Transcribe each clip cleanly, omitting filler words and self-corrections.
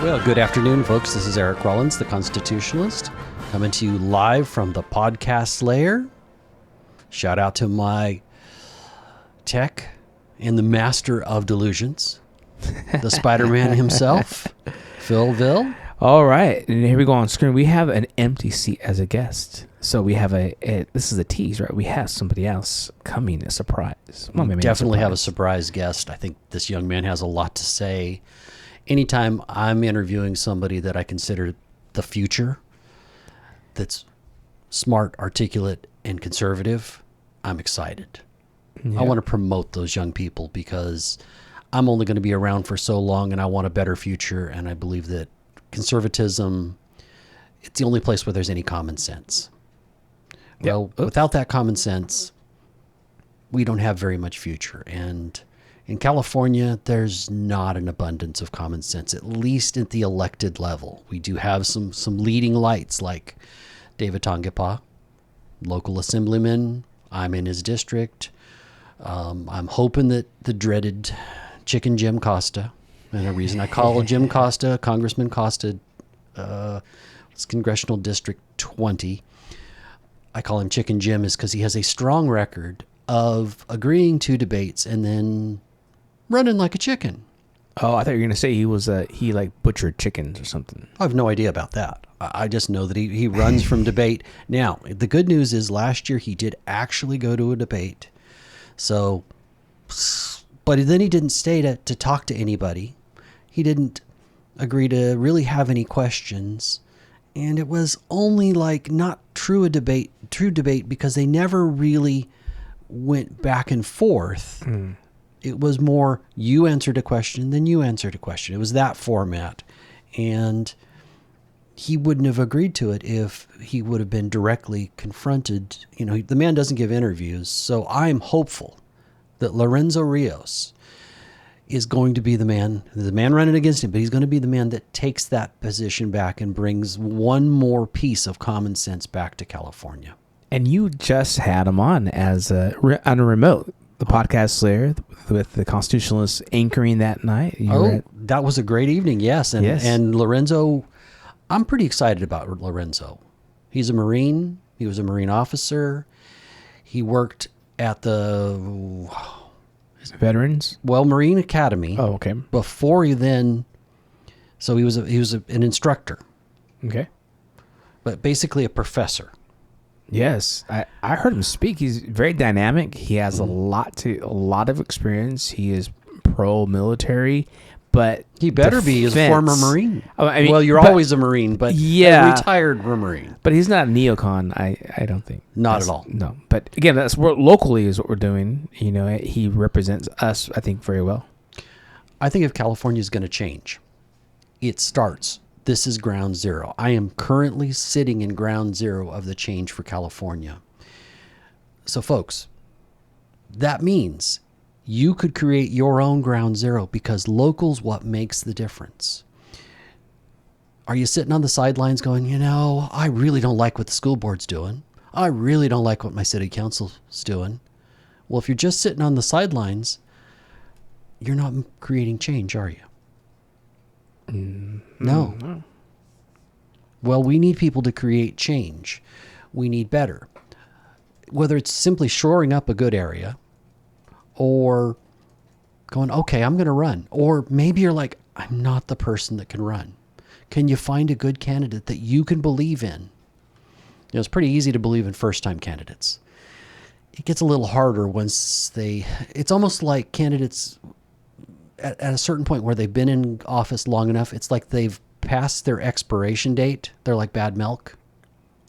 Well, good afternoon, folks. This is Eric Rollins, the Constitutionalist, coming to you live from the podcast Slayer. Shout out to my tech and the master of delusions, the Spider-Man himself, PhillVill. All right, and here we go on screen. We have an empty seat as a guest. So we have this is a tease, right? We have somebody else coming, a surprise. Well, maybe definitely have a surprise guest. I think this young man has a lot to say. Anytime I'm interviewing somebody that I consider the future, that's smart, articulate, and conservative, I'm excited. Yeah. I want to promote those young people because I'm only going to be around for so long and I want a better future. And I believe that conservatism, it's the only place where there's any common sense. Well, without that common sense, we don't have very much future. And in California, there's not an abundance of common sense, at least at the elected level. We do have some leading lights like David Tongipa, local assemblyman. I'm in his district. I'm hoping that the dreaded Chicken Jim Costa, and the reason I call Jim Costa, Congressman Costa, it's Congressional District 20. I call him Chicken Jim is because he has a strong record of agreeing to debates and then running like a chicken. Oh, I thought you were going to say he butchered chickens or something. I have no idea about that. I just know that he runs from debate. Now, the good news is last year he did actually go to a debate. So, but then he didn't stay to talk to anybody. He didn't agree to really have any questions. And it was only not true debate because they never really went back and forth. Mm. It was more you answered a question, then you answered a question. It was that format. And he wouldn't have agreed to it if he would have been directly confronted. You know, the man doesn't give interviews. So I'm hopeful that Lorenzo Rios is going to be the man running against him, but he's going to be the man that takes that position back and brings one more piece of common sense back to California. And you just had him on as on a remote, the podcast Slayer with the Constitutionalists anchoring that night. That was a great evening. Yes. And Lorenzo, I'm pretty excited about Lorenzo. He's a Marine. He was a Marine officer. He worked at the Veterans? Well, Marine Academy. Oh, okay. Before he then, so he was an instructor. Okay. But basically a professor. Yes, I heard him speak. He's very dynamic. He has a lot of experience. He is pro-military, but he better be as a former Marine. You're always a Marine, but yeah, a retired Marine. But he's not a neocon. I don't think. Not at all. No. But again, that's locally is what we're doing. You know, he represents us, I think, very well. I think if California is going to change, it starts. This is ground zero. I am currently sitting in ground zero of the change for California. So, folks, that means you could create your own ground zero because local's what makes the difference. Are you sitting on the sidelines going, I really don't like what the school board's doing. I really don't like what my city council's doing. Well, if you're just sitting on the sidelines, you're not creating change, are you? No. Well, we need people to create change. We need better. Whether it's simply shoring up a good area or going, okay, I'm going to run. Or maybe you're like, I'm not the person that can run. Can you find a good candidate that you can believe in? It's pretty easy to believe in first-time candidates. It gets a little harder once it's almost like candidates at a certain point where they've been in office long enough, it's like they've passed their expiration date. They're like bad milk.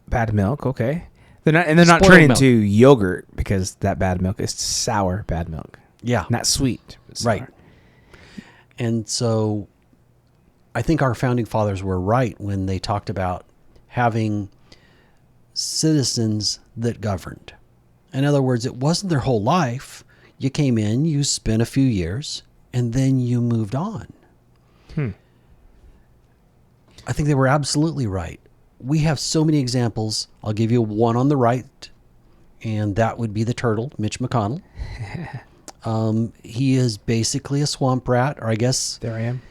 Bad milk, okay. They're not turning into yogurt because that bad milk is sour bad milk. Yeah. Not sweet. Right. And so I think our founding fathers were right when they talked about having citizens that governed. In other words, it wasn't their whole life. You came in, you spent a few years, and then you moved on. I think they were absolutely right. We have so many examples. I'll give you one on the right, and that would be the turtle, Mitch McConnell. He is basically a swamp rat, or I guess... There I am.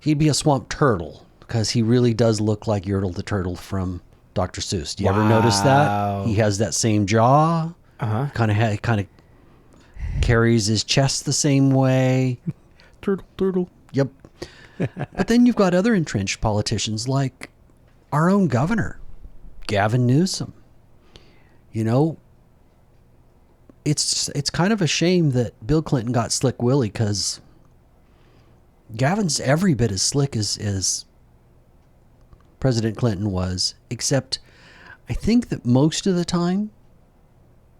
He'd be a swamp turtle because he really does look like Yertle the turtle from Dr. Seuss. Do you ever notice that? He has that same jaw. Kind of carries his chest the same way. Turtle. Yep. But then you've got other entrenched politicians like our own governor, Gavin Newsom. You know, it's kind of a shame that Bill Clinton got Slick Willie, because Gavin's every bit as slick as President Clinton was, except I think that most of the time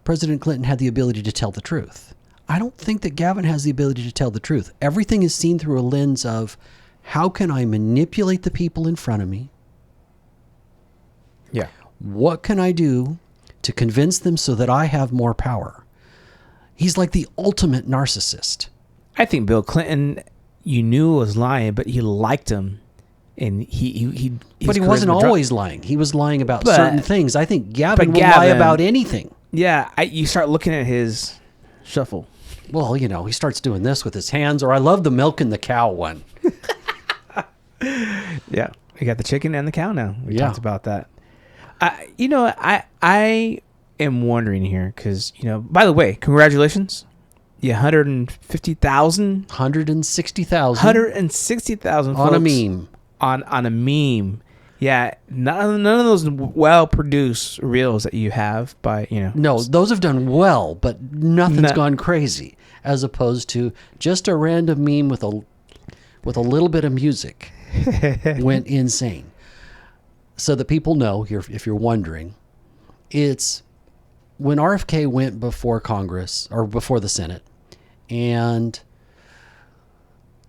President Clinton had the ability to tell the truth. I don't think that Gavin has the ability to tell the truth. Everything is seen through a lens of, how can I manipulate the people in front of me? Yeah. What can I do to convince them so that I have more power? He's like the ultimate narcissist. I think Bill Clinton, you knew was lying, but you liked him. And he But he wasn't always lying. He was lying about certain things. I think Gavin will lie about anything. Yeah, you start looking at his shuffle. Well, you know, he starts doing this with his hands, or I love the milking the cow one. Yeah, we got the chicken and the cow now. We talked about that. I am wondering here because, by the way, congratulations. Yeah, 150,000. 160,000. 160,000 on a meme. On a meme. Yeah, none of those well-produced reels that you have No, those have done well, but nothing's gone crazy. As opposed to just a random meme with a little bit of music went insane. So that people know, if you're wondering, it's when RFK went before Congress or before the Senate, and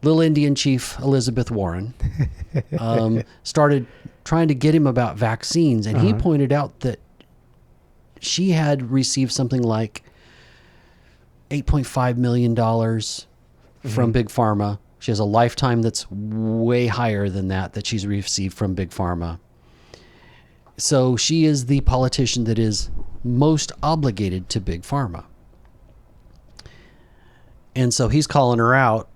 Little Indian Chief Elizabeth Warren started trying to get him about vaccines, and he pointed out that she had received something like $8.5 million from Big Pharma. She has a lifetime that's way higher than that she's received from Big Pharma. So she is the politician that is most obligated to Big Pharma. And so he's calling her out.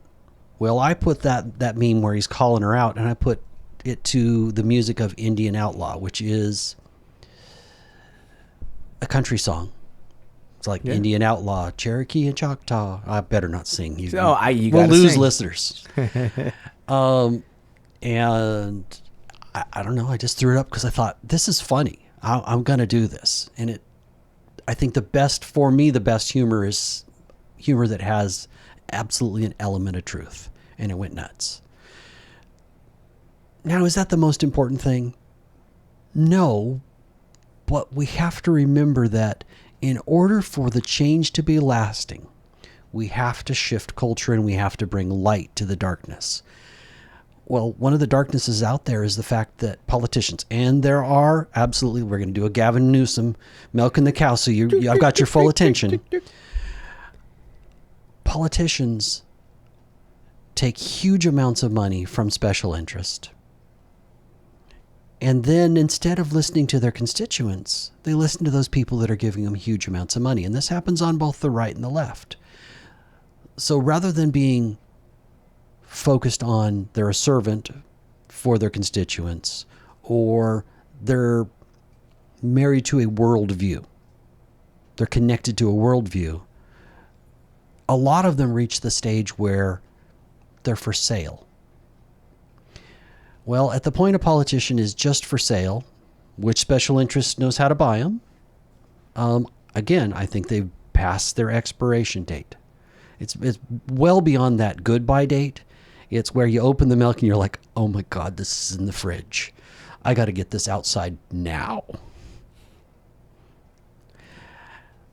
Well, I put that meme where he's calling her out, and I put it to the music of Indian Outlaw, which is a country song. It's like Indian Outlaw, Cherokee and Choctaw. I better not sing. We'll lose listeners. And I don't know. I just threw it up because I thought, this is funny. I'm going to do this. And I think the best humor is humor that has absolutely an element of truth. And it went nuts. Now, is that the most important thing? No, but we have to remember that in order for the change to be lasting, we have to shift culture and we have to bring light to the darkness. Well, one of the darknesses out there is the fact that politicians, and there are absolutely, we're going to do a Gavin Newsom milking the cow, so I've got your full attention. Politicians take huge amounts of money from special interest. And then instead of listening to their constituents, they listen to those people that are giving them huge amounts of money. And this happens on both the right and the left. So rather than being focused on they're a servant for their constituents, or they're married to a worldview, they're connected to a worldview, a lot of them reach the stage where they're for sale. Well, at the point a politician is just for sale, which special interest knows how to buy them, again, I think they've passed their expiration date. It's well beyond that goodbye date. It's where you open the milk and you're like, oh my God, this is in the fridge. I got to get this outside now.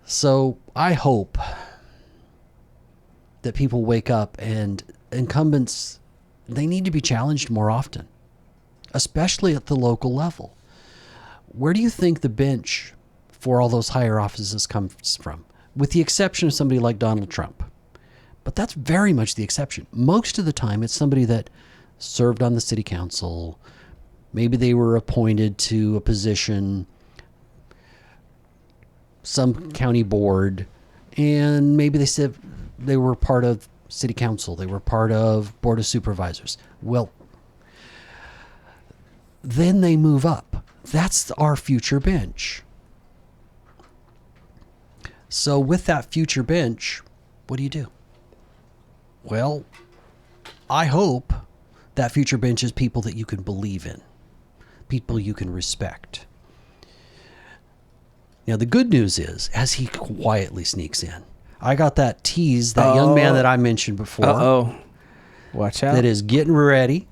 So I hope that people wake up, and incumbents, they need to be challenged more often, especially at the local level. Where do you think the bench for all those higher offices comes from? With the exception of somebody like Donald Trump. But that's very much the exception. Most of the time, it's somebody that served on the city council. Maybe they were appointed to a position, some county board, and maybe they said they were part of city council. They were part of board of supervisors. Well, then they move up. That's our future bench. So with that future bench, what do? Well, I hope that future bench is people that you can believe in, people you can respect. Now, the good news is, as he quietly sneaks in, I got that tease, that young man that I mentioned before. Uh-oh. Watch out. That is getting ready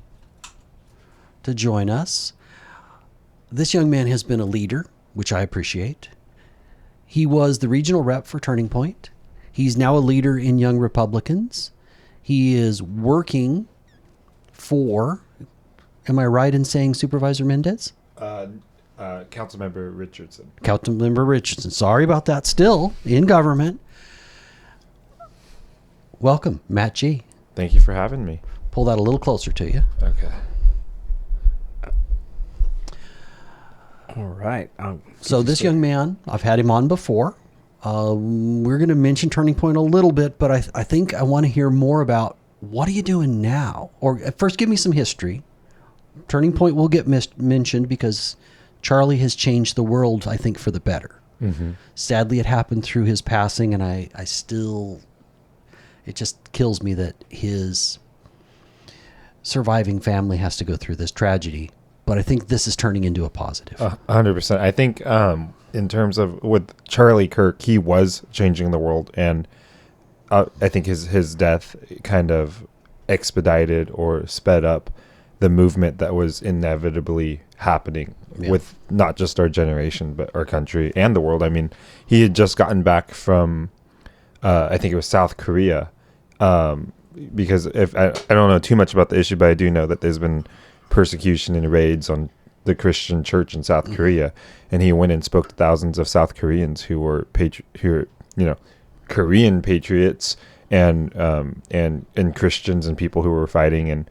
to join us. This young man has been a leader, which I appreciate. He was the regional rep for Turning Point. He's now a leader in Young Republicans. He is working for, am I right in saying Supervisor Mendez? Councilmember Richardson. Councilmember Richardson. Sorry about that. Still in government. Welcome, Matt G. Thank you for having me. Pull that a little closer to you. Okay. All right. So this young man, I've had him on before. We're going to mention Turning Point a little bit, but I think I want to hear more about what are you doing now? Or first, give me some history. Turning Point will get mentioned because Charlie has changed the world, I think, for the better. Mm-hmm. Sadly, it happened through his passing, and I still, it just kills me that his surviving family has to go through this tragedy. But I think this is turning into a positive. 100%. I think in terms of with Charlie Kirk, he was changing the world, and I think his death kind of expedited or sped up the movement that was inevitably happening with not just our generation, but our country and the world. I mean, he had just gotten back from, I think it was South Korea, because if I don't know too much about the issue, but I do know that there's been persecution and raids on the Christian church in South Korea, and he went and spoke to thousands of South Koreans who were Korean patriots and Christians and people who were fighting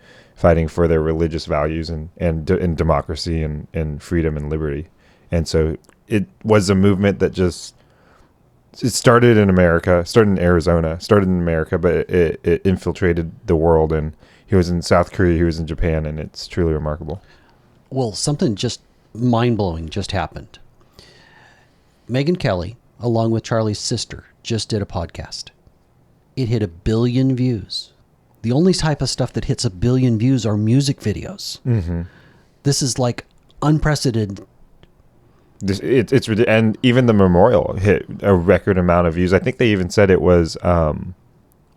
for their religious values and democracy and freedom and liberty. And so it was a movement that it started in America, started in Arizona, started in America, but it infiltrated the world. And he was in South Korea, he was in Japan, and it's truly remarkable. Well, something just mind-blowing just happened. Megyn Kelly, along with Charlie's sister, just did a podcast. It hit 1 billion views. The only type of stuff that hits 1 billion views are music videos. Mm-hmm. This is like unprecedented. It's and even the memorial hit a record amount of views. I think they even said it was a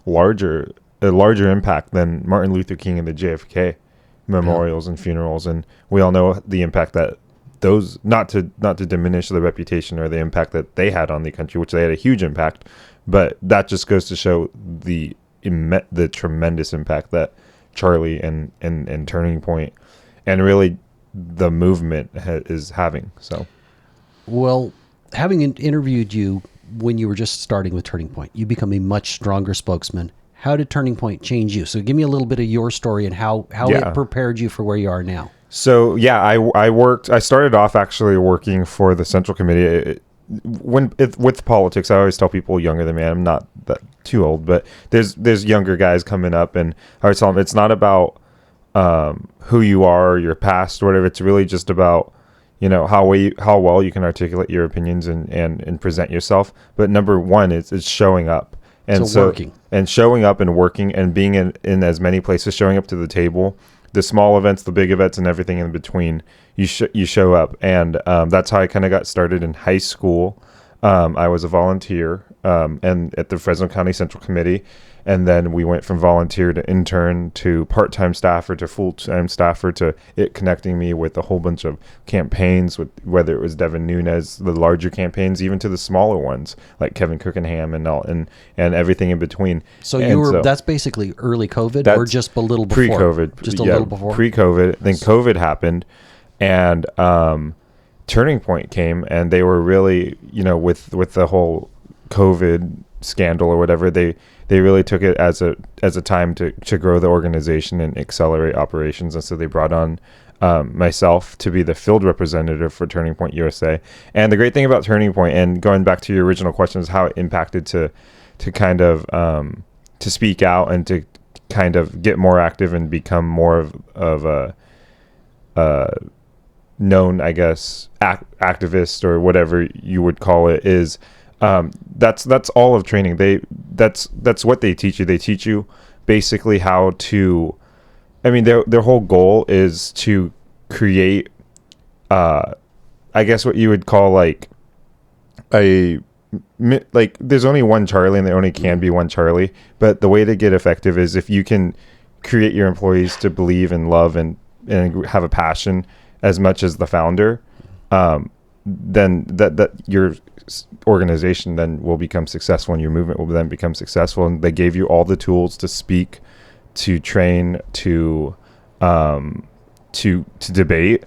larger impact than Martin Luther King and the JFK memorials and funerals. And we all know the impact that those, not to diminish the reputation or the impact that they had on the country, which they had a huge impact, but that just goes to show the tremendous impact that Charlie and Turning Point and really the movement is having. So, well, having interviewed you when you were just starting with Turning Point, you become a much stronger spokesman. How did Turning Point change you? So give me a little bit of your story and how it prepared you for where you are now. So yeah, I started off actually working for the Central Committee. With politics, I always tell people younger than me, I'm not that too old, but there's younger guys coming up, and I always tell them it's not about who you are or your past or whatever. It's really just about how well you can articulate your opinions and present yourself. But number one is showing up. And so working. And showing up and working and being in as many places, showing up to the table, the small events, the big events, and everything in between, you show up. And that's how I kind of got started in high school. I was a volunteer and at the Fresno County Central Committee. And then we went from volunteer to intern to part-time staffer to full-time staffer to it connecting me with a whole bunch of campaigns, with whether it was Devin Nunes, the larger campaigns, even to the smaller ones like Kevin Cookenham and everything in between. So that's basically early COVID or just a little before? Pre-COVID. Just a little before? Pre-COVID. Then COVID happened, and Turning Point came, and they were really, with the whole COVID scandal or whatever, they really took it as a time to grow the organization and accelerate operations. And so they brought on myself to be the field representative for Turning Point USA. And the great thing about Turning Point, and going back to your original question, is how it impacted to kind of to speak out and to kind of get more active and become more of a known, I guess, activist or whatever you would call it is, that's all of training. That's what they teach you. They teach you basically how to, I mean, their whole goal is to create, I guess what you would call like there's only one Charlie and there only can be one Charlie, but the way to get effective is if you can create your employees to believe and love and have a passion as much as the founder, then that your organization then will become successful and your movement will then become successful. And they gave you all the tools to speak, to train, to debate.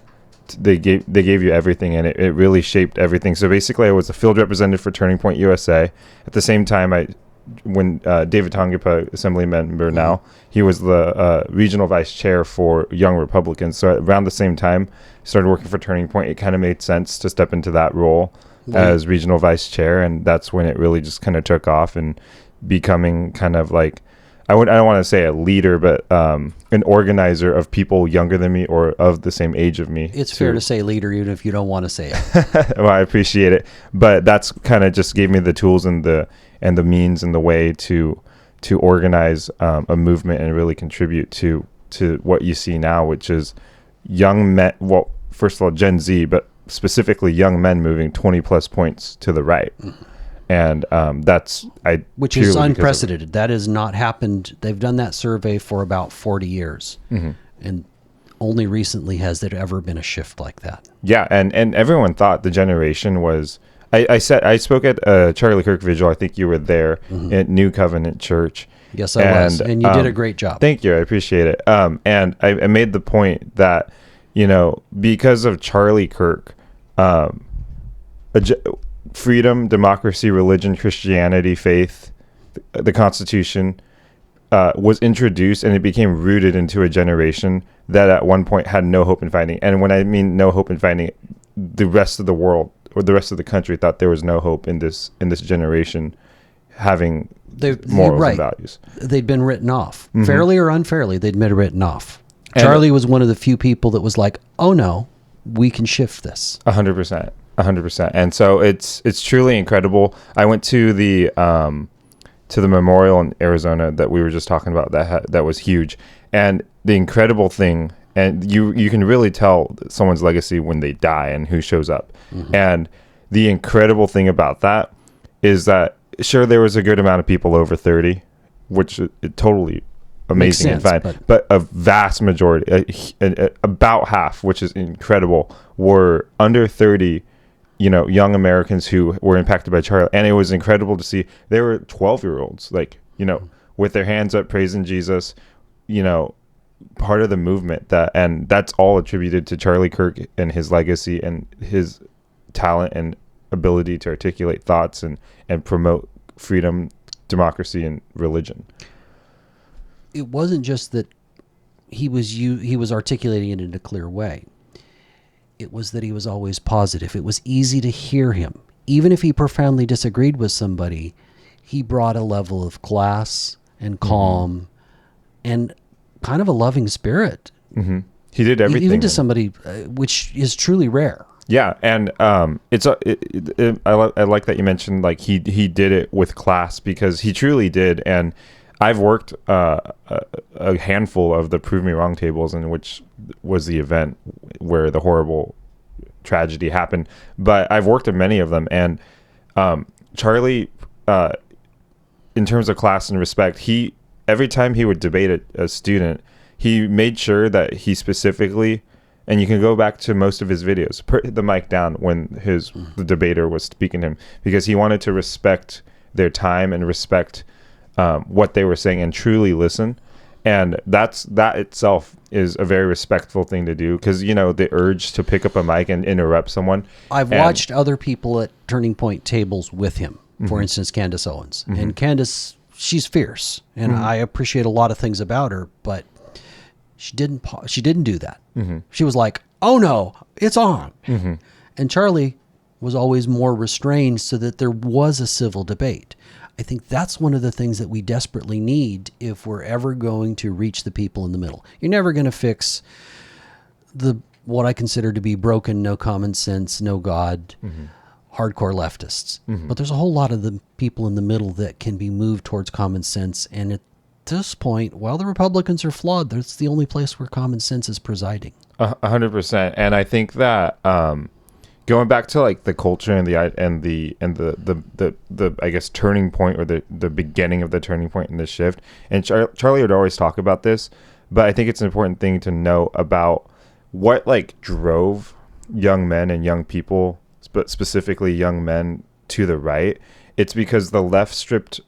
They gave you everything, and it really shaped everything. So basically, I was a field representative for Turning Point USA. At the same time, when David Tongipa, assembly member now, he was the regional vice chair for Young Republicans. So around the same time, I started working for Turning Point. It kind of made sense to step into that role as regional vice chair, and that's when it really just kind of took off and becoming kind of like, I don't want to say a leader, but an organizer of people younger than me or of the same age of me. It's fair to say leader, even if you don't want to say it. Well, I appreciate it, but that's kind of just gave me the tools and the means and the way to organize a movement and really contribute to what you see now, which is young men. Well, first of all, Gen Z, but specifically young men moving 20 plus points to the right. Mm-hmm. And which is unprecedented. That has not happened. They've done that survey for about 40 years, and only recently has there ever been a shift like that. Yeah, and everyone thought the generation was. I spoke at Charlie Kirk Vigil. I think you were there at New Covenant Church. Yes, I was, and you did a great job. Thank you, I appreciate it. And I made the point that because of Charlie Kirk, freedom, democracy, religion, Christianity, faith, the Constitution was introduced, and it became rooted into a generation that at one point had no hope in finding. And when I mean no hope in finding, the rest of the world or the rest of the country thought there was no hope in this generation having morals and values. They'd been written off, fairly or unfairly. They'd been written off. Charlie was one of the few people that was like, "Oh no, we can shift this." 100%. 100%. And so it's truly incredible. I went to the memorial in Arizona that we were just talking about. That was huge. And the incredible thing, and you can really tell someone's legacy when they die and who shows up. And the incredible thing about that is that sure, there was a good amount of people over 30, which is totally amazing and fine. But a vast majority, about half, which is incredible, were under 30. Young Americans who were impacted by Charlie. And it was incredible to see. They were 12-year-olds, with their hands up, praising Jesus, part of the movement. And that's all attributed to Charlie Kirk and his legacy and his talent and ability to articulate thoughts and promote freedom, democracy, and religion. It wasn't just that he was articulating it in a clear way. It was that he was always positive. It was easy to hear him. Even if he profoundly disagreed with somebody, he brought a level of class and calm and kind of a loving spirit. Mm-hmm. He did everything. Even to somebody, which is truly rare. Yeah, and I like that you mentioned like he did it with class, because he truly did. And I've worked a handful of the Prove Me Wrong tables, in which was the event where the horrible tragedy happened. But I've worked at many of them, and Charlie, in terms of class and respect, every time he would debate a student, he made sure that he specifically, and you can go back to most of his videos, put the mic down when the debater was speaking to him, because he wanted to respect their time and respect what they were saying and truly listen. And that itself is a very respectful thing to do, because the urge to pick up a mic and interrupt someone. I've watched other people at Turning Point tables with him. For instance, Candace Owens. And Candace, she's fierce, and I appreciate a lot of things about her, but she didn't do that. She was like, "Oh no, it's on." And Charlie was always more restrained so that there was a civil debate. I think that's one of the things that we desperately need if we're ever going to reach the people in the middle. You're never going to fix the what I consider to be broken, no common sense, no God, hardcore leftists. But there's a whole lot of the people in the middle that can be moved towards common sense. And at this point, while the Republicans are flawed, that's the only place where common sense is presiding. 100%. And I think that going back to like the culture and the I guess turning point, or the beginning of the turning point in this shift. And Charlie would always talk about this, but I think it's an important thing to know about what like drove young men and young people, but specifically young men, to the right. It's because the left stripped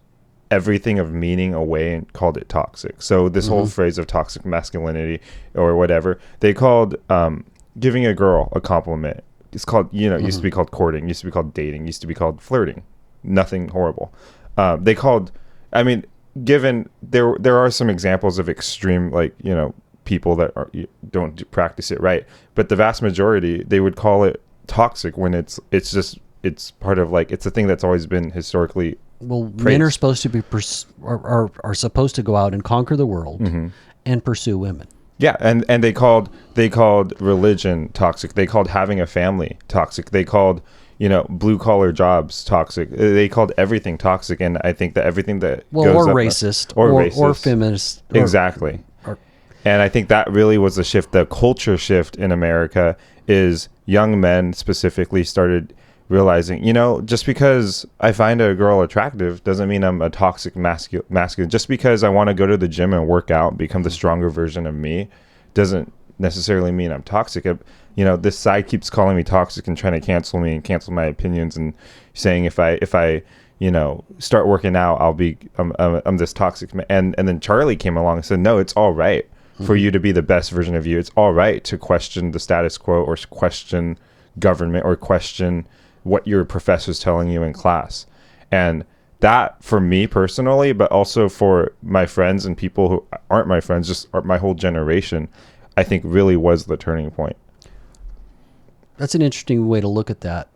everything of meaning away and called it toxic. So this whole phrase of toxic masculinity or whatever, they called giving a girl a compliment. It's called, it used to be called courting, used to be called dating, used to be called flirting. Nothing horrible. They called, I mean, given there are some examples of extreme, like, people that don't practice it right, but the vast majority, they would call it toxic when it's part of, like, it's a thing that's always been historically praised. Men are supposed to be are supposed to go out and conquer the world and pursue women. Yeah, and they called religion toxic. They called having a family toxic. They called blue collar jobs toxic. They called everything toxic, and I think that everything that goes or up, racist racist or feminist exactly. And I think that really was the shift. The culture shift in America is young men specifically started realizing, just because I find a girl attractive doesn't mean I'm a toxic masculine. Just because I want to go to the gym and work out, become the stronger version of me, doesn't necessarily mean I'm toxic. This side keeps calling me toxic and trying to cancel me and cancel my opinions and saying if I start working out, I'm this toxic man. And then Charlie came along and said, no, it's all right for you to be the best version of you. It's all right to question the status quo, or question government, or question what your professor's telling you in class. And that, for me personally, but also for my friends and people who aren't my friends, just my whole generation, I think really was the turning point. That's an interesting way to look at that.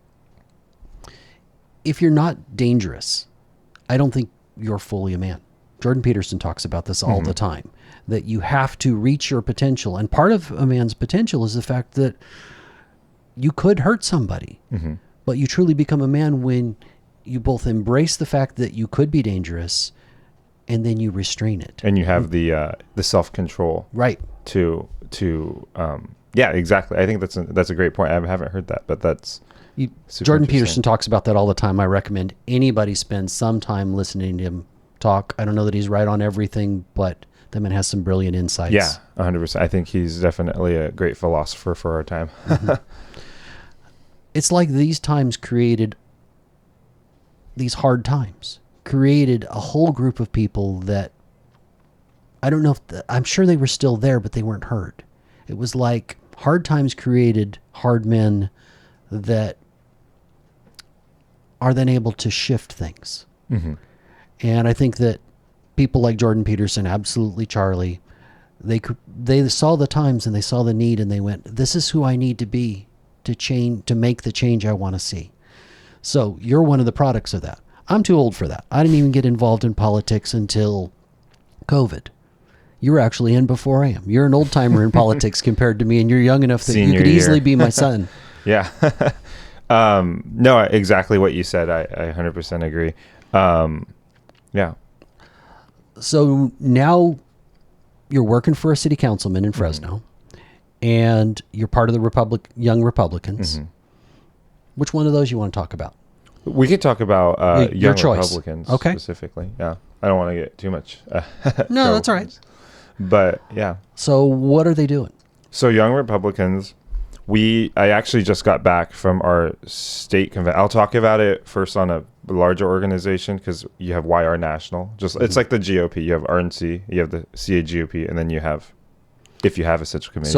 If you're not dangerous, I don't think you're fully a man. Jordan Peterson talks about this all the time, that you have to reach your potential. And part of a man's potential is the fact that you could hurt somebody. But you truly become a man when you both embrace the fact that you could be dangerous, and then you restrain it. And you have the self-control. Right. To yeah, exactly. I think that's a great point. I haven't heard that, but that's Jordan Peterson talks about that all the time. I recommend anybody spend some time listening to him talk. I don't know that he's right on everything, but the man has some brilliant insights. Yeah, 100%. I think he's definitely a great philosopher for our time. It's like these times created, these hard times created a whole group of people that I don't know if I'm sure they were still there, but they weren't heard. It was like hard times created hard men that are then able to shift things. And I think that people like Jordan Peterson, absolutely Charlie, they saw the times and they saw the need, and they went, this is who I need to be to change, to make the change I want to see. So you're one of the products of that. I'm too old for that. I didn't even get involved in politics until COVID. You were actually in before I am. You're an old timer in politics compared to me, and you're young enough that you could easily be my son. Yeah. No, exactly what you said. I 100% agree. Yeah. So now you're working for a city councilman in Fresno, and you're part of the Young Republicans. Which one of those you want to talk about? We could talk about Young Republicans specifically. Yeah. I don't want to get too much. No, that's all right. But yeah. So what are they doing? So Young Republicans, I actually just got back from our state convention. I'll talk about it first on a larger organization, because you have YR National. It's like the GOP. You have RNC, you have the CAGOP, and then you have, if you have a central committee.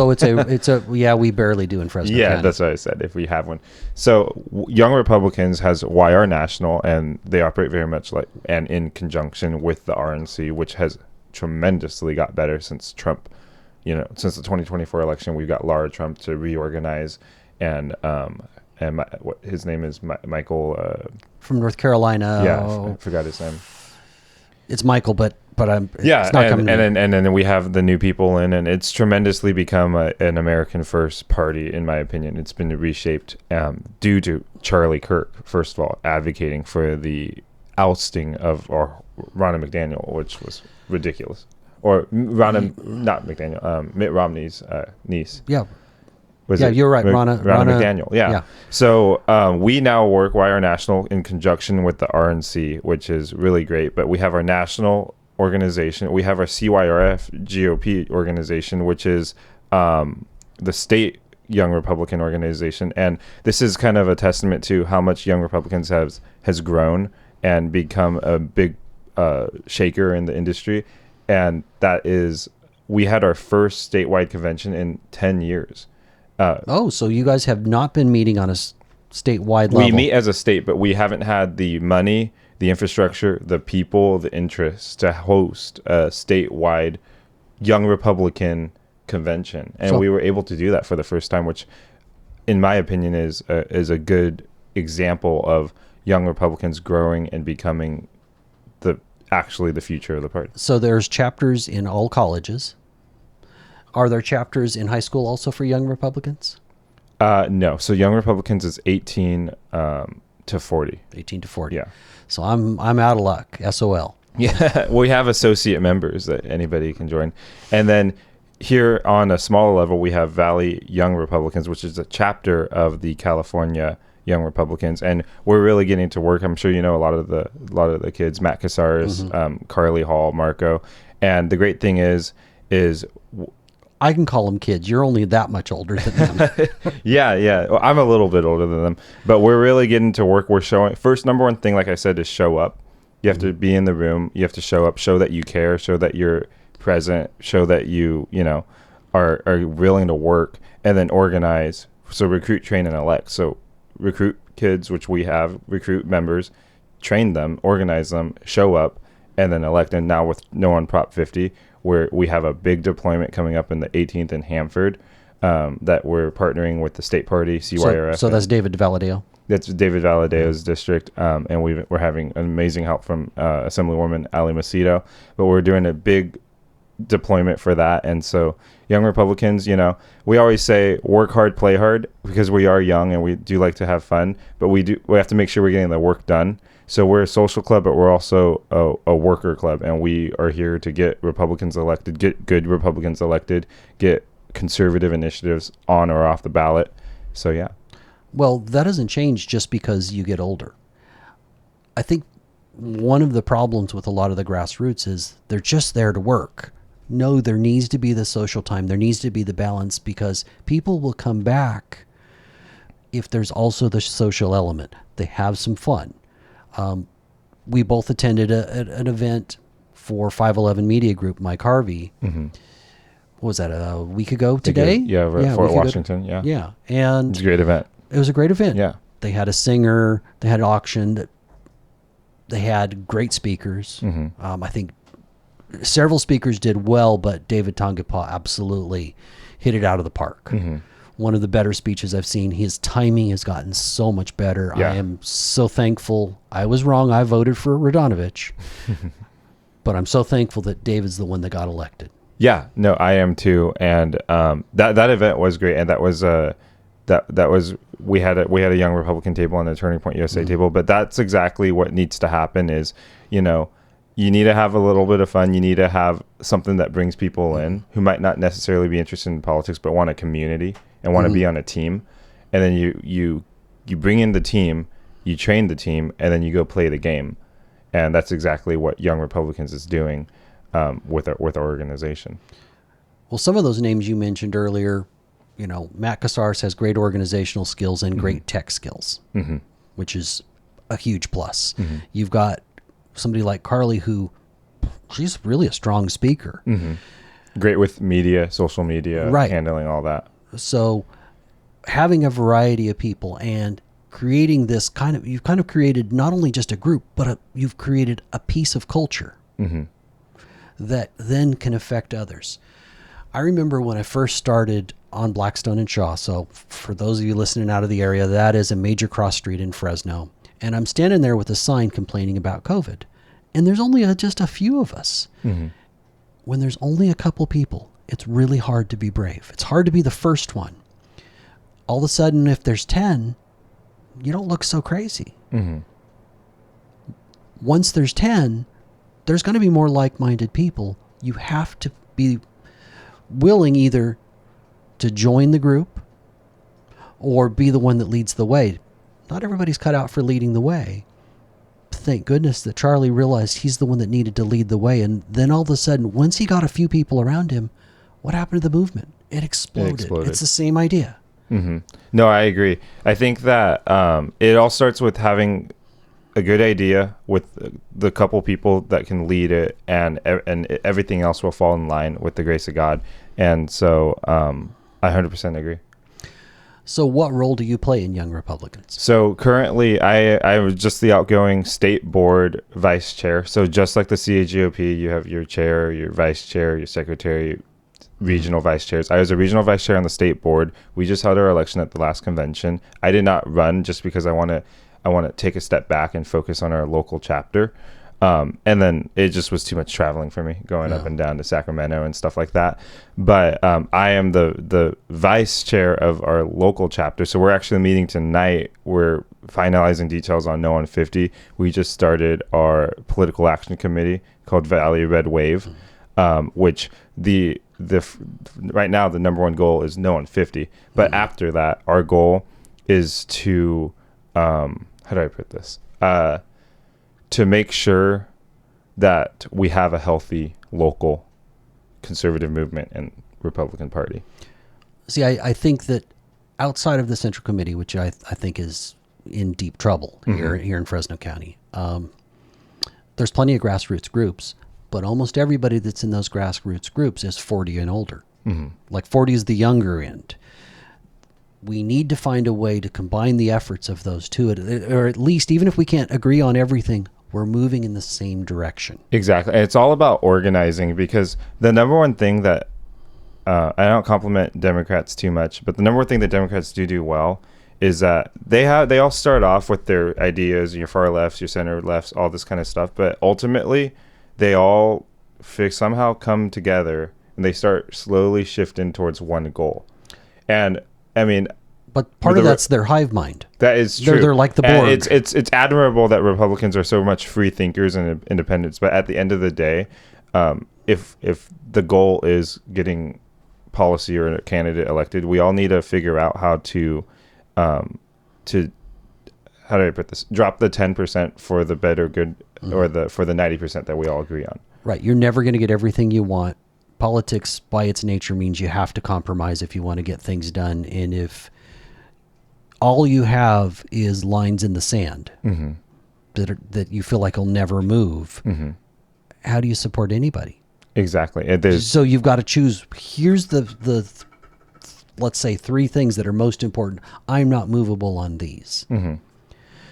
So yeah, we barely do in Fresno. Yeah, that's what I said, if we have one. So Young Republicans has YR National, and they operate very much like, and in conjunction with the RNC, which has tremendously got better since Trump, since the 2024 election. We've got Laura Trump to reorganize, and his name is Michael from North Carolina. Yeah, I forgot his name. it's Michael, but Yeah, it's not coming. and then we have the new people in, and it's tremendously become an American first party, in my opinion. It's been reshaped due to Charlie Kirk, first of all, advocating for the ousting of Ronna McDaniel, which was ridiculous. Or not McDaniel, Mitt Romney's niece. Yeah. Was yeah, it you're right, Ronna McDaniel. Yeah. So we now work Wire National in conjunction with the RNC, which is really great. But we have our national organization. We have our CYRF GOP organization, which is the state Young Republican organization. And this is kind of a testament to how much Young Republicans has grown and become a big shaker in the industry. And that is, we had our first statewide convention in 10 years. So you guys have not been meeting on a statewide level. We meet as a state, but we haven't had the money, the infrastructure, the people, the interests to host a statewide Young Republican convention. And we were able to do that for the first time, which in my opinion is a good example of Young Republicans growing and becoming actually the future of the party. So there's chapters in all colleges. Are there chapters in high school also for Young Republicans? No. So Young Republicans is 18 to 40. 18 to 40. Yeah. So I'm out of luck. SOL. Yeah. We have associate members that anybody can join. And then here on a smaller level, we have Valley Young Republicans, which is a chapter of the California Young Republicans, and we're really getting to work. I'm sure you know a lot of the kids, Matt Casares, Carly Hall, Marco, and the great thing is I can call them kids. You're only that much older than them. yeah. Well, I'm a little bit older than them, but we're really getting to work. We're showing first number one thing, like I said, is show up. You have to be in the room. You have to show up. Show that you care. Show that you're present. Show that you are willing to work, and then organize. So recruit, train, and elect. So recruit kids, which we have, recruit members, train them, organize them, show up, and then elect. And now with No on Prop 50, where we have a big deployment coming up in the 18th in Hanford, that we're partnering with the state party, CYRF. So that's David Valadeo. That's David Valadeo's district, and we're having amazing help from Assemblywoman Ali Macedo. But we're doing a big deployment for that. And so Young Republicans, we always say work hard, play hard, because we are young and we do like to have fun, but we have to make sure we're getting the work done. So we're a social club, but we're also a worker club, and we are here to get Republicans elected, get good Republicans elected, get conservative initiatives on or off the ballot. So yeah. Well, that doesn't change just because you get older. I think one of the problems with a lot of the grassroots is they're just there to work. No, there needs to be the social time. There needs to be the balance, because people will come back if there's also the social element. They have some fun. We both attended an event for 511 Media Group, Mike Harvey. Mm-hmm. What was that, a week ago today? Yeah, Fort Washington. Yeah. Yeah. And it's a great event. It was a great event. Yeah. They had a singer. They had an auction. They had great speakers. Mm-hmm. I think several speakers did well, but David Tongapaw absolutely hit it out of the park. Mm-hmm. One of the better speeches I've seen. His timing has gotten so much better. Yeah. I am so thankful. I was wrong. I voted for Radonovich. But I'm so thankful that David's the one that got elected. Yeah, no, I am too. And that event was great. And that was we had a Young Republican table on the Turning Point USA table. But that's exactly what needs to happen is, you need to have a little bit of fun. You need to have something that brings people in who might not necessarily be interested in politics, but want a community and want to be on a team. And then you bring in the team, you train the team, and then you go play the game. And that's exactly what Young Republicans is doing with our organization. Well, some of those names you mentioned earlier, Matt Casares has great organizational skills and great tech skills, which is a huge plus. You've got somebody like Carly, who she's really a strong speaker. Great with media, social media, right, handling all that. So having a variety of people and creating this you've kind of created not only just a group, but you've created a piece of culture that then can affect others. I remember when I first started on Blackstone and Shaw. So for those of you listening out of the area, that is a major cross street in Fresno. And I'm standing there with a sign complaining about COVID. And there's only just a few of us. Mm-hmm. When there's only a couple people, it's really hard to be brave. It's hard to be the first one. All of a sudden, if there's 10, you don't look so crazy. Mm-hmm. Once there's 10, there's going to be more like-minded people. You have to be willing either to join the group or be the one that leads the way. Not everybody's cut out for leading the way. Thank goodness that Charlie realized he's the one that needed to lead the way. And then all of a sudden, once he got a few people around him, what happened to the movement? It exploded. It's the same idea. Mm-hmm. No, I agree. I think that it all starts with having a good idea with the couple people that can lead it, and everything else will fall in line with the grace of God. And so I 100% agree. So what role do you play in Young Republicans? So currently I was just the outgoing state board vice chair. So just like the CAGOP, you have your chair, your vice chair, your secretary, regional vice chairs. I was a regional vice chair on the state board. We just held our election at the last convention. I did not run just because I want to take a step back and focus on our local chapter. And then it just was too much traveling for me, going up and down to Sacramento and stuff like that. But I am the vice chair of our local chapter. So we're actually meeting tonight. We're finalizing details on No on 50. We just started our political action committee called Valley Red Wave, which right now the number one goal is No on 50. But after that, our goal is to, how do I put this? To make sure that we have a healthy local conservative movement and Republican Party. See, I think that outside of the Central Committee, which I think is in deep trouble here in Fresno County, there's plenty of grassroots groups, but almost everybody that's in those grassroots groups is 40 and older. Like 40 is the younger end. We need to find a way to combine the efforts of those two, or at least, even if we can't agree on everything, we're moving in the same direction. Exactly. And it's all about organizing, because the number one thing that I don't compliment Democrats too much, but the number one thing that Democrats do well is that they all start off with their ideas, your far lefts, your center lefts, all this kind of stuff. But ultimately, they all somehow come together and they start slowly shifting towards one goal. And I mean, but part of that's their hive mind. That is true. They're like the Borg. And it's admirable that Republicans are so much free thinkers and independents. But at the end of the day, if the goal is getting policy or a candidate elected, we all need to figure out how to how do I put this? Drop the 10% for the better good, or for the 90% that we all agree on. Right. You're never going to get everything you want. Politics, by its nature, means you have to compromise if you want to get things done. And if all you have is lines in the sand that you feel like will never move, how do you support anybody? Exactly. So you've got to choose. Here's the let's say 3 things that are most important. I'm not movable on these.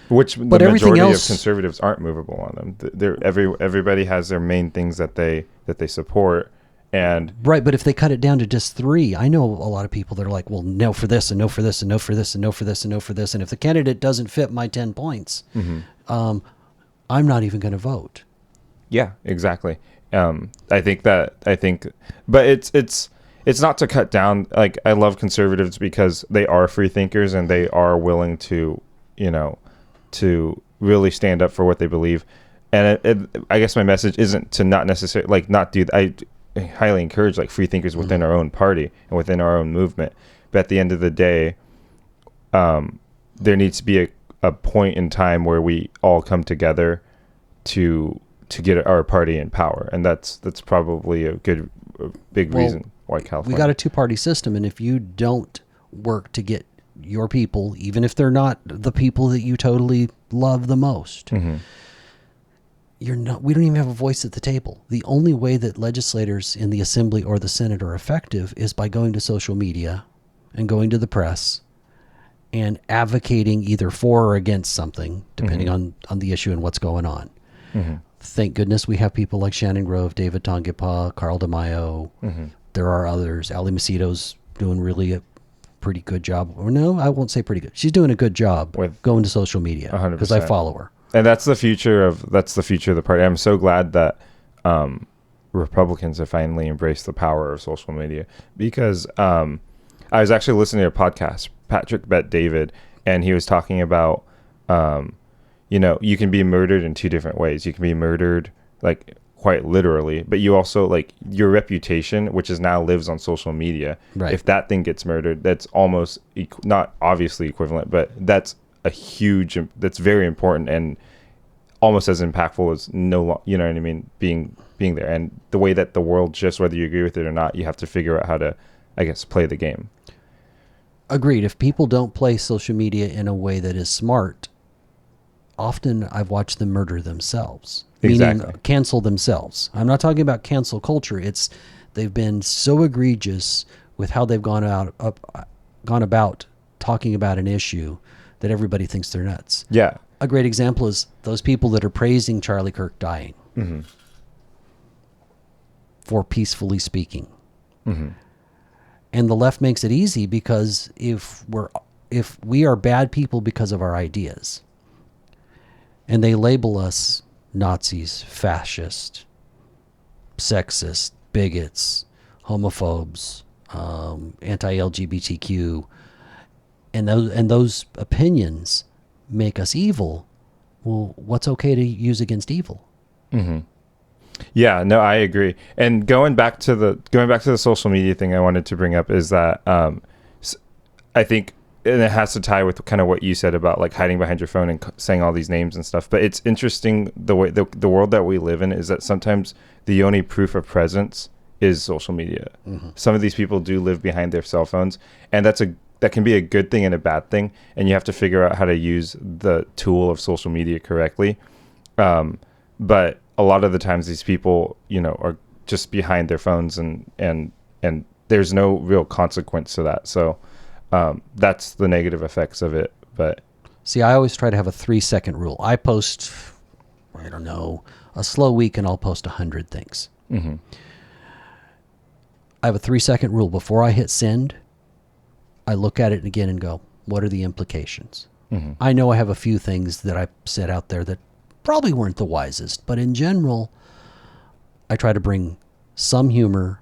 Which but the everything majority else, of conservatives aren't movable on them. Everybody has their main things that they support. And right, but if they cut it down to just 3, I know a lot of people that are like, well, no for this and no for this and no for this and no for this and no for this. And if the candidate doesn't fit my 10 points, I'm not even going to vote. Yeah, exactly. I think, but it's not to cut down. Like, I love conservatives because they are free thinkers and they are willing to, to really stand up for what they believe. And I guess my message isn't to not necessarily not do that. I highly encourage free thinkers within our own party and within our own movement. But at the end of the day, there needs to be a point in time where we all come together to get our party in power. And that's probably a big reason why California. We got a 2-party system. And if you don't work to get your people, even if they're not the people that you totally love the most, we don't even have a voice at the table. The only way that legislators in the assembly or the Senate are effective is by going to social media and going to the press and advocating either for or against something, depending on the issue and what's going on. Thank goodness we have people like Shannon Grove, David Tongipa, Carl DeMaio. There are others. Ali Macedo's doing really a pretty good job. Or no, I won't say pretty good. She's doing a good job with going to social media because I follow her. And that's the future of the party. I'm so glad that Republicans have finally embraced the power of social media, because I was actually listening to a podcast, Patrick Bet David, and he was talking about you can be murdered in two different ways. You can be murdered like quite literally, but you also like your reputation, which is now lives on social media. Right. If that thing gets murdered, that's almost not obviously equivalent, but that's that's very important and almost as impactful as you know what I mean, being there. And the way that the world shifts, whether you agree with it or not, you have to figure out how to, I guess, play the game. Agreed. If people don't play social media in a way that is smart, often I've watched them murder themselves. Exactly. Meaning cancel themselves. I'm not talking about cancel culture. It's they've been so egregious with how they've gone about talking about an issue that everybody thinks they're nuts. Yeah. A great example is those people that are praising Charlie Kirk dying for peacefully speaking. And the left makes it easy because if we are bad people because of our ideas, and they label us Nazis, fascist, sexist, bigots, homophobes, anti-LGBTQ, and those opinions make us evil. Well, what's okay to use against evil? Yeah, no, I agree. And going back to the social media thing, I wanted to bring up is that I think, and it has to tie with kind of what you said about like hiding behind your phone and saying all these names and stuff. But it's interesting the way the world that we live in is that sometimes the only proof of presence is social media. Some of these people do live behind their cell phones, and that can be a good thing and a bad thing. And you have to figure out how to use the tool of social media correctly. But a lot of the times these people, are just behind their phones and there's no real consequence to that. So that's the negative effects of it. But see, I always try to have a 3-second rule. I post, I don't know, a slow week and I'll post 100 things. I have a 3-second rule. Before I hit send, I look at it again and go, what are the implications? I know I have a few things that I said out there that probably weren't the wisest, but in general, I try to bring some humor,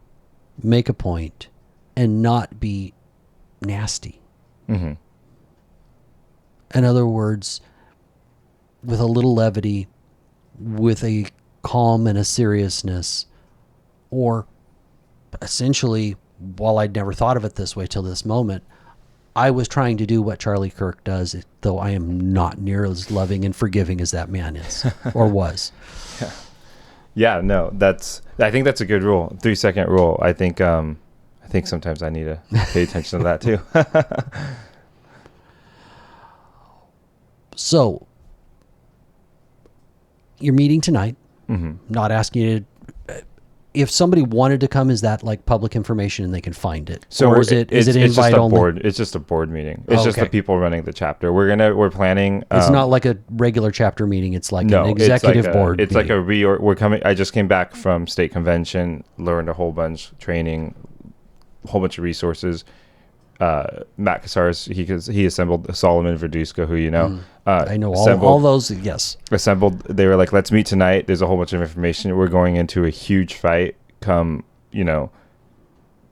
make a point, and not be nasty. In other words, with a little levity, with a calm and a seriousness, or essentially, while I'd never thought of it this way till this moment, I was trying to do what Charlie Kirk does, though I am not near as loving and forgiving as that man is or was. Yeah, no, I think that's a good rule. 3-second rule. I think sometimes I need to pay attention to that too. So, you're meeting tonight. Not asking you to. If somebody wanted to come, is that like public information and they can find it? So or is it invite only? It's just a board meeting. It's just the people running the chapter. We're planning. It's not like a regular chapter meeting. It's like an executive board. It's like a we're coming. I just came back from state convention, learned a whole bunch, training, a whole bunch of resources. Matt Casares, he assembled Solomon Verduzco, who I know all those. Yes, assembled. They were like, let's meet tonight. There's a whole bunch of information. We're going into a huge fight. Come, the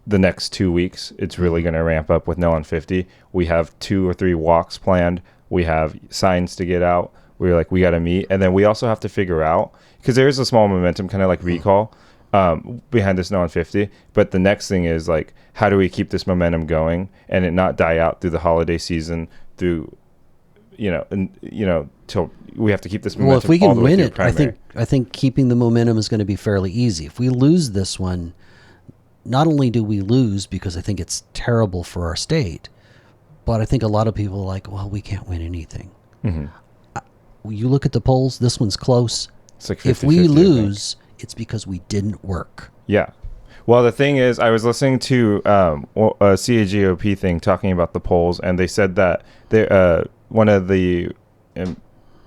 next 2 weeks. It's really going to ramp up with No on 50. We have 2 or 3 walks planned. We have signs to get out. We're like, we got to meet, and then we also have to figure out, because there is a small momentum, kind of like recall. Behind this No on 50, but the next thing is like, how do we keep this momentum going and it not die out through the holiday season, till we have to keep this momentum. Well, if we can win it, primary. I think keeping the momentum is going to be fairly easy. If we lose this one, not only do we lose because I think it's terrible for our state, but I think a lot of people are like, well, we can't win anything. You look at the polls, this one's close. It's like 50-50, if we lose, it's because we didn't work. Yeah. Well, the thing is, I was listening to a CAGOP thing talking about the polls, and they said that one of the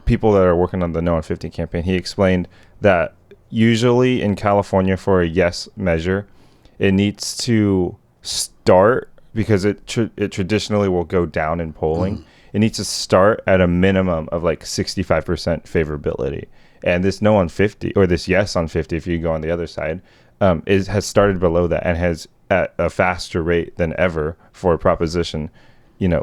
people that are working on the No on 50 campaign, he explained that usually in California for a yes measure, it needs to start because it traditionally will go down in polling. it needs to start at a minimum of like 65% favorability. And this no on 50, or this yes on 50, if you go on the other side, has started below that and has at a faster rate than ever for a proposition,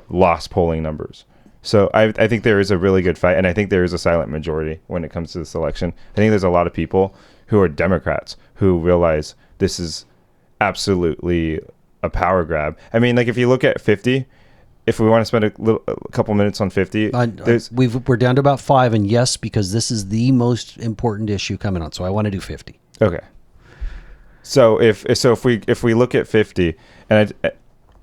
lost polling numbers. So I think there is a really good fight, and I think there is a silent majority when it comes to this election. I think there's a lot of people who are Democrats who realize this is absolutely a power grab. I mean, like if you look at 50, if we want to spend a couple minutes on 50, we're down to about 5, and yes, because this is the most important issue coming on. So I want to do 50. Okay. So if we look at 50, and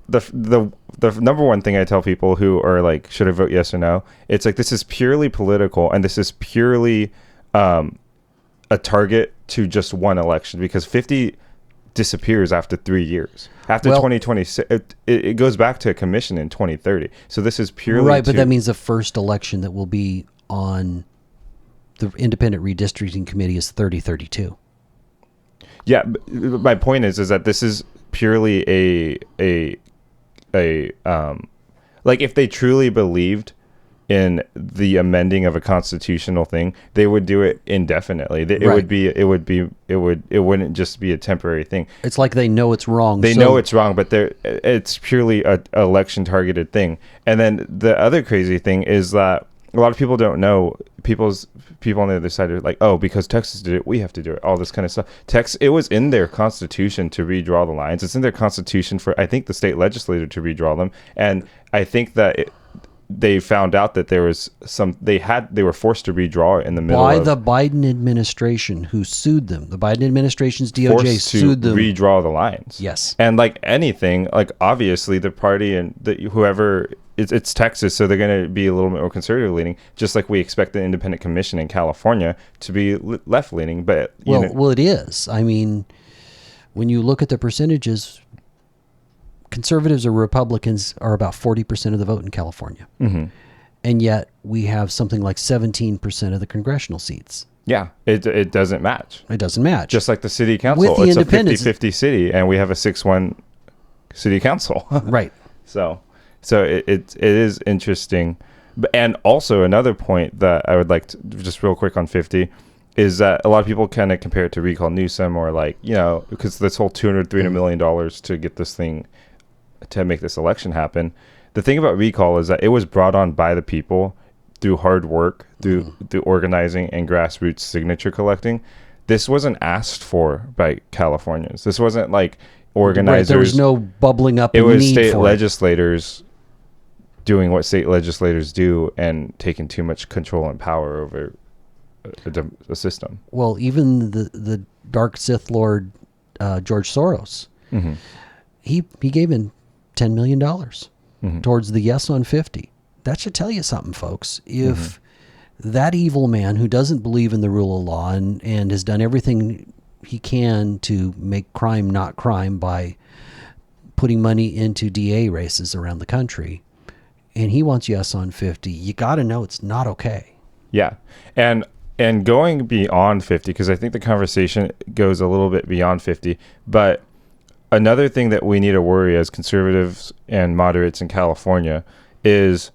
the number one thing I tell people who are like, should I vote yes or no? It's like, this is purely political, and this is purely a target to just one election, because 50 disappears after 3 years. After 2026, it goes back to a commission in 2030. So this is purely right, but that means the first election that will be on the independent redistricting committee is 3032. Yeah, my point is that this is purely a like, if they truly believed in the amending of a constitutional thing, they would do it indefinitely. It wouldn't just be a temporary thing. It's like they know it's wrong. They know it's wrong, but it's purely a election targeted thing. And then the other crazy thing is that a lot of people don't know. People on the other side are like, oh, because Texas did it, we have to do it. All this kind of stuff. It was in their constitution to redraw the lines. It's in their constitution for, I think, the state legislature to redraw them. And I think that they found out that there was they were forced to redraw it in the middle by the Biden administration, who sued them. The Biden administration's DOJ sued them. Redraw the lines. Yes. And like anything, like obviously the party and whoever, it's Texas, so they're going to be a little bit more conservative leaning, just like we expect the independent commission in California to be left leaning. But well, it is. I mean, when you look at the percentages, conservatives or Republicans are about 40% of the vote in California. Mm-hmm. And yet we have something like 17% of the congressional seats. Yeah, it doesn't match. It doesn't match. Just like the city council. With the it's a independents. 50-50 city, and we have a 6-1 city council. Right. So it is interesting. And also another point that I would like to, just real quick on 50, is that a lot of people kind of compare it to recall Newsom, or like, because this whole $200-300 million to get this thing, to make this election happen. The thing about recall is that it was brought on by the people through hard work, through organizing and grassroots signature collecting. This wasn't asked for by Californians. This wasn't like organizers. Right, there was no bubbling up. It was need state for legislators doing what state legislators do and taking too much control and power over a system. Well, even the dark Sith Lord George Soros, Mm-hmm. he gave in $10 million Mm-hmm. towards the yes on 50. That should tell you something, folks. If that evil man who doesn't believe in the rule of law and has done everything he can to make crime not crime by putting money into DA races around the country, and he wants yes on 50, you got to know it's not okay. Yeah. And going beyond 50, because I think the conversation goes a little bit beyond 50, but another thing that we need to worry as conservatives and moderates in California is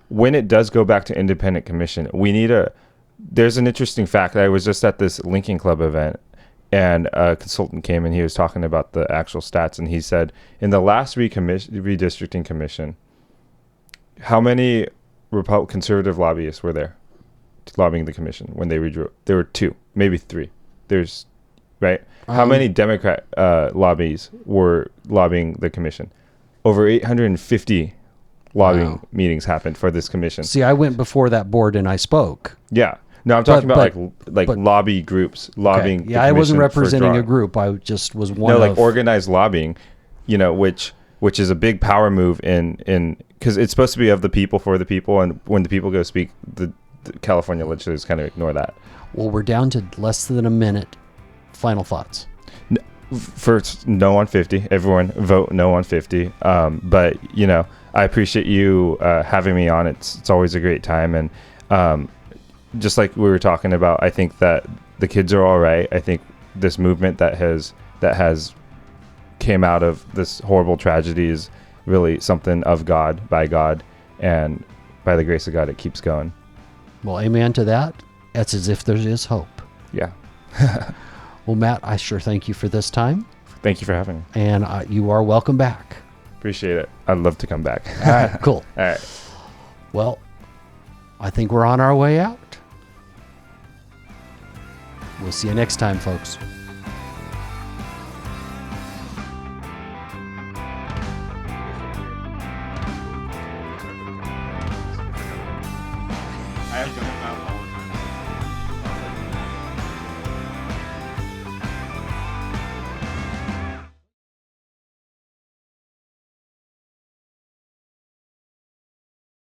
when it does go back to independent commission, there's an interesting fact. I was just at this Lincoln Club event, and a consultant came and he was talking about the actual stats, and he said in the last redistricting commission, how many conservative lobbyists were there lobbying the commission when they redrew? There were 2, maybe 3. There's right. How many Democrat lobbies were lobbying the commission? Over 850 lobbying meetings happened for this commission. See, I went before that board and I spoke. Yeah. No, I'm talking about lobby groups lobbying. Okay. Yeah, I wasn't representing a group. I just was one. No, like organized lobbying, which is a big power move in because it's supposed to be of the people for the people, and when the people go speak, the California legislators kind of ignore that. Well, we're down to less than a minute. Final thoughts. First, no on 50. Everyone vote no on 50. But I appreciate you having me on. It's always a great time, and just like we were talking about, I think that the kids are all right. I think this movement that has came out of this horrible tragedy is really something of God, by God, and by the grace of God, it keeps going. Well, amen to that. That's as if there is hope. Yeah. Well, Matt, I sure thank you for this time. Thank you for having me. And you are welcome back. Appreciate it. I'd love to come back. All right, cool. All right. Well, I think we're on our way out. We'll see you next time, folks. I have